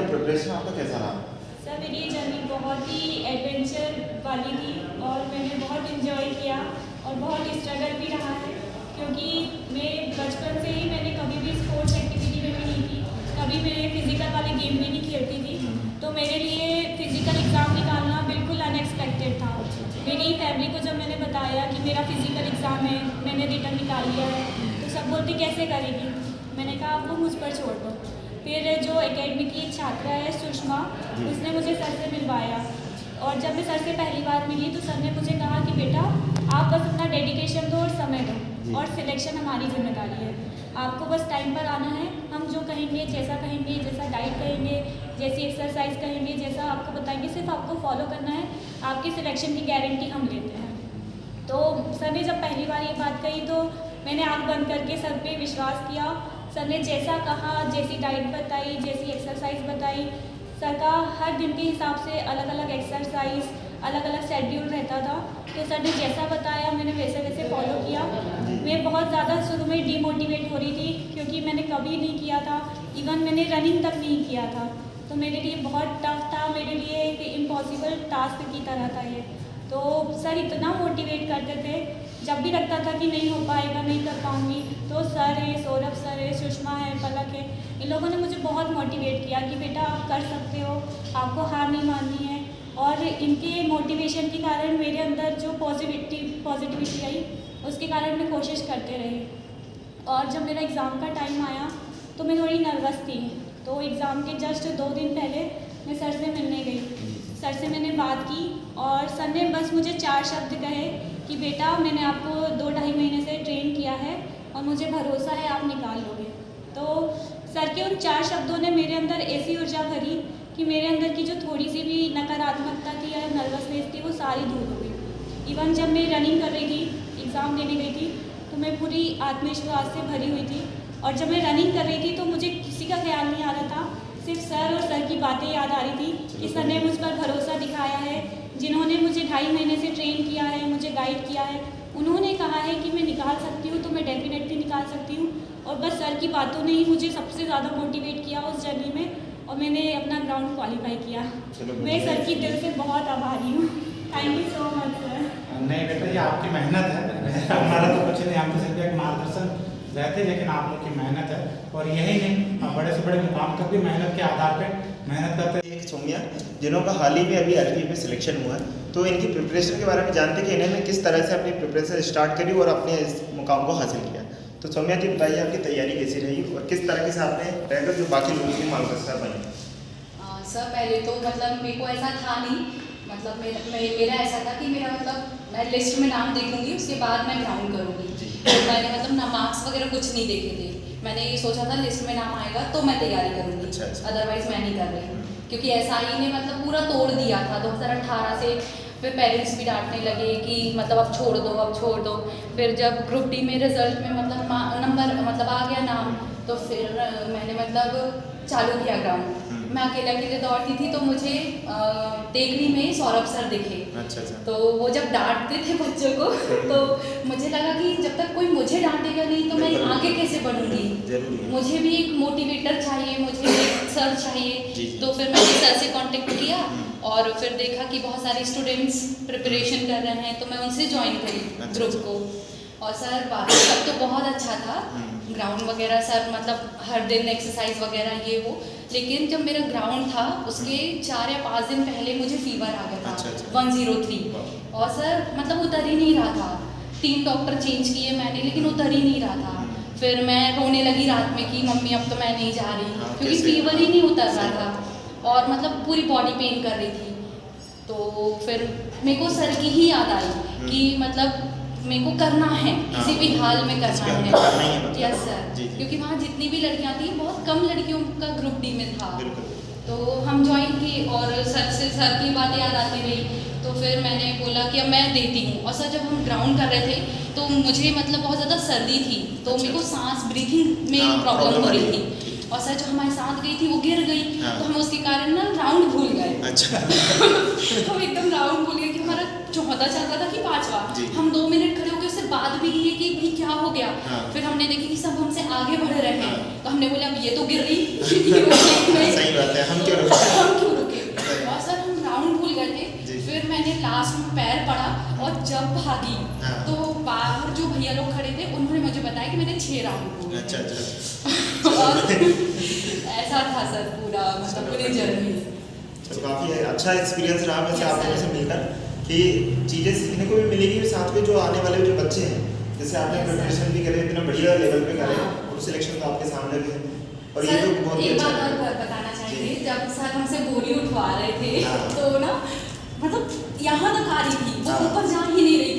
का प्रिपरेशन आपका कैसा रहा? सर मेरी ये जर्नी बहुत ही एडवेंचर वाली थी और मैंने बहुत इन्जॉय किया और बहुत स्ट्रगल भी रहा है, क्योंकि मैं बचपन से ही मैंने कभी भी स्पोर्ट्स एक्टिविटी में भी नहीं की, कभी मैं फिज़िकल वाले गेम में नहीं खेलती थी। तो मेरे लिए फ़िज़िकल एग्ज़ाम निकालना बिल्कुल अनएक्सपेक्टेड था। मेरी फैमिली को जब मैंने बताया कि मेरा फ़िज़िकल एग्ज़ाम है, मैंने रिटर्न निकाल लिया है, तो सब बोलती कैसे करेगी। मैंने कहा आप वो मुझ पर छोड़ दो। फिर जो एकेडमी की एक छात्रा है सुषमा, उसने मुझे सर से मिलवाया और जब मैं सर से पहली बार मिली तो सर ने मुझे कहा कि बेटा आप बस अपना डेडिकेशन दो और समय दो और सिलेक्शन हमारी जिम्मेदारी है, आपको बस टाइम पर आना है। हम जो कहेंगे, जैसा कहेंगे, जैसा डाइट कहेंगे, जैसी एक्सरसाइज कहेंगे, जैसा आपको बताएंगे, सिर्फ आपको फॉलो करना है, आपकी सिलेक्शन की गारंटी हम लेते हैं। तो सर ने जब पहली बार ये बात कही तो मैंने आँख बंद करके सर पे विश्वास किया। सर ने जैसा कहा, जैसी डाइट बताई, जैसी एक्सरसाइज बताई, सर का हर दिन के हिसाब से अलग अलग एक्सरसाइज, अलग अलग शेड्यूल रहता था। तो सर ने जैसा बताया मैंने वैसे वैसे फॉलो किया। मैं बहुत ज़्यादा शुरू में डीमोटिवेट हो रही थी, क्योंकि मैंने कभी नहीं किया था, इवन मैंने रनिंग तक नहीं किया था। तो मेरे लिए बहुत टफ था, मेरे लिए एक इम्पॉसिबल टास्क की तरह था ये। तो सर इतना मोटिवेट करते थे, जब भी लगता था कि नहीं हो पाएगा, नहीं कर पाऊँगी, तो सर है, सौरभ सर है, सुषमा है, पलक है, इन लोगों ने मुझे बहुत मोटिवेट किया कि बेटा आप कर सकते हो, आपको हार नहीं माननी है। और इनके मोटिवेशन के कारण मेरे अंदर जो पॉजिटिविटी आई, उसके कारण मैं कोशिश करते रही। और जब मेरा एग्ज़ाम का टाइम आया तो मैं थोड़ी नर्वस थी। तो एग्ज़ाम के जस्ट 2 दिन पहले मैं सर से मिलने गई, सर से मैंने बात की और सर ने बस मुझे 4 शब्द कहे कि बेटा मैंने आपको 2-2.5 महीने से ट्रेन किया है और मुझे भरोसा है आप निकाल लोगे। तो सर के उन 4 शब्दों ने मेरे अंदर ऐसी ऊर्जा भरी कि मेरे अंदर की जो थोड़ी सी भी नकारात्मकता थी या नर्वसनेस थी वो सारी दूर हो गई। इवन जब मैं रनिंग कर रही थी, एग्ज़ाम देने गई थी, तो मैं पूरी आत्मविश्वास से भरी हुई थी। और जब मैं रनिंग कर रही थी तो मुझे किसी का ख्याल नहीं आ रहा था, सिर्फ सर और सर की बातें याद आ रही थी कि सर ने मुझ पर भरोसा दिखाया है, जिन्होंने मुझे 2.5 महीने से ट्रेन किया है, मुझे गाइड किया है, उन्होंने कहा है कि मैं निकाल सकती हूँ, तो मैं डेफिनेटली निकाल सकती हूँ। और बस सर की बातों ने ही मुझे सबसे ज़्यादा मोटिवेट किया उस जर्नी में, और मैंने अपना ग्राउंड क्वालिफाई किया। मैं सर की दिल से बहुत आभारी हूँ। Thank you so much sir. नहीं बेटा, ये आपकी मेहनत है, हमारा तो कुछ नहीं, हम तो सिर्फ एक मार्गदर्शन रहते हैं, लेकिन आप लोग की मेहनत है। और यही नहीं, बड़े से बड़े मुकाम तक भी मेहनत के आधार पे मेहनत करते हैं। एक सौम्या जिन्होंका हाल ही में अभी आरपीएफ में सिलेक्शन हुआ है, तो इनकी प्रिपरेशन के बारे में जानते हैं कि इन्होंने किस तरह से अपनी प्रिपरेशन स्टार्ट करी और अपने इस मुकाम को हासिल किया। तो सौम्या जी बताइए आपकी तैयारी कैसी रही और किस तरह से आपने रहकर जो बाकी लोगों की मार्गदर्शक बनी? सर पहले तो मतलब मेरे को ऐसा था नहीं, मतलब मेरा ऐसा था कि मेरा मतलब मैं लिस्ट में नाम देखूंगी, उसके बाद मैं ग्राउंड करूंगी। तो मैंने मतलब ना मार्क्स वगैरह कुछ नहीं देखे थे, मैंने ये सोचा था लिस्ट में नाम आएगा तो मैं तैयारी करूंगी, अदरवाइज मैं नहीं कर रही। क्योंकि एसआई ने मतलब पूरा तोड़ दिया था 2018 से। फिर पेरेंट्स भी डांटने लगे कि मतलब अब छोड़ दो, अब छोड़ दो। फिर जब ग्रुप डी में रिजल्ट में मतलब नंबर मतलब आ गया नाम, तो फिर मैंने मतलब चालू किया ग्राउंड। मैं अकेले दौड़ती थी, तो मुझे टेकरी में सौरभ सर दिखे। अच्छा। तो वो जब डांटते थे बच्चों को तो मुझे लगा कि जब तक कोई मुझे डांटेगा नहीं तो मैं आगे कैसे बढ़ूंगी, मुझे भी एक मोटिवेटर चाहिए, मुझे एक सर चाहिए। तो फिर मैंने सर से कांटेक्ट किया और फिर देखा कि बहुत सारे स्टूडेंट्स प्रिपरेशन कर रहे हैं, तो मैं उनसे ज्वाइन करी ग्रुप को। और सर बाकी सब तो बहुत अच्छा था, ग्राउंड वगैरह सर मतलब हर दिन एक्सरसाइज वगैरह ये वो। लेकिन जब मेरा ग्राउंड था उसके 4 या 5 दिन पहले मुझे फीवर आ गया था 103, और सर मतलब उतर ही नहीं रहा था। 3 डॉक्टर चेंज किए मैंने, लेकिन उतर ही नहीं रहा था। फिर मैं रोने लगी रात में कि मम्मी अब तो मैं नहीं जा रही, क्योंकि फीवर ही नहीं उतर रहा था और मतलब पूरी बॉडी पेन कर रही थी। तो फिर मेरे को सर की ही याद आई कि मतलब मेरे को करना है, किसी भी हाल में करना है। यस सर, क्योंकि वहाँ जितनी भी लड़कियाँ थी बहुत कम लड़कियों का ग्रुप डी में था। तो हम ज्वाइन किए और सर की बातें याद आती रही। तो फिर मैंने बोला कि अब मैं देती हूँ। और सर जब हम ग्राउंड कर रहे थे तो मुझे मतलब बहुत ज़्यादा सर्दी थी, तो मेरे को सांस ब्रीथिंग में प्रॉब्लम हो रही थी। और सर जो हमारे साथ गई थी वो गिर गई, तो हम उसके कारण ना राउंड भूल गए। अच्छा। हम एकदम राउंड भूल गए कि हमारा 14 चल रहा था कि 5वां। हम 2 मिनट खड़े होकर उससे बात भी की कि भाई क्या हो गया। फिर हमने देखी कि सब हमसे आगे बढ़ रहे हैं, तो हमने बोला अब ये तो गिर रही। सही बात है, हम क्यों फिर मैंने लास्ट में पैर पड़ा और जब भागी हाँ। तो बाहर जो भैया लोग खड़े थे उन्होंने मुझे बताया कि मैंने 6 राउंड पूरे अच्छा और ऐसा था सर पूरा मतलब पूरी जर्नी। तो काफ़ी अच्छा एक्सपीरियंस रहा वैसे Yes, आप लोगों sir. से मिलकर कि चीज़ें सीखने को भी मिलेगी और साथ में जो आने वाले जो बच्चे हैं जैसे आपने Yes, sir. प्रिपरेशन भी करे इतना बढ़िया लेवल पे करे हाँ। और सिलेक्शन तो आपके सामने भी है और ये सर, तो बहुत ही एक अच्छा बात है। और बताना चाहेंगे, जी। जब सर हमसे बोरी उठवा रहे थे हाँ। तो ना मतलब यहाँ तक आ रही थी वो हाँ। ऊपर जा ही नहीं रही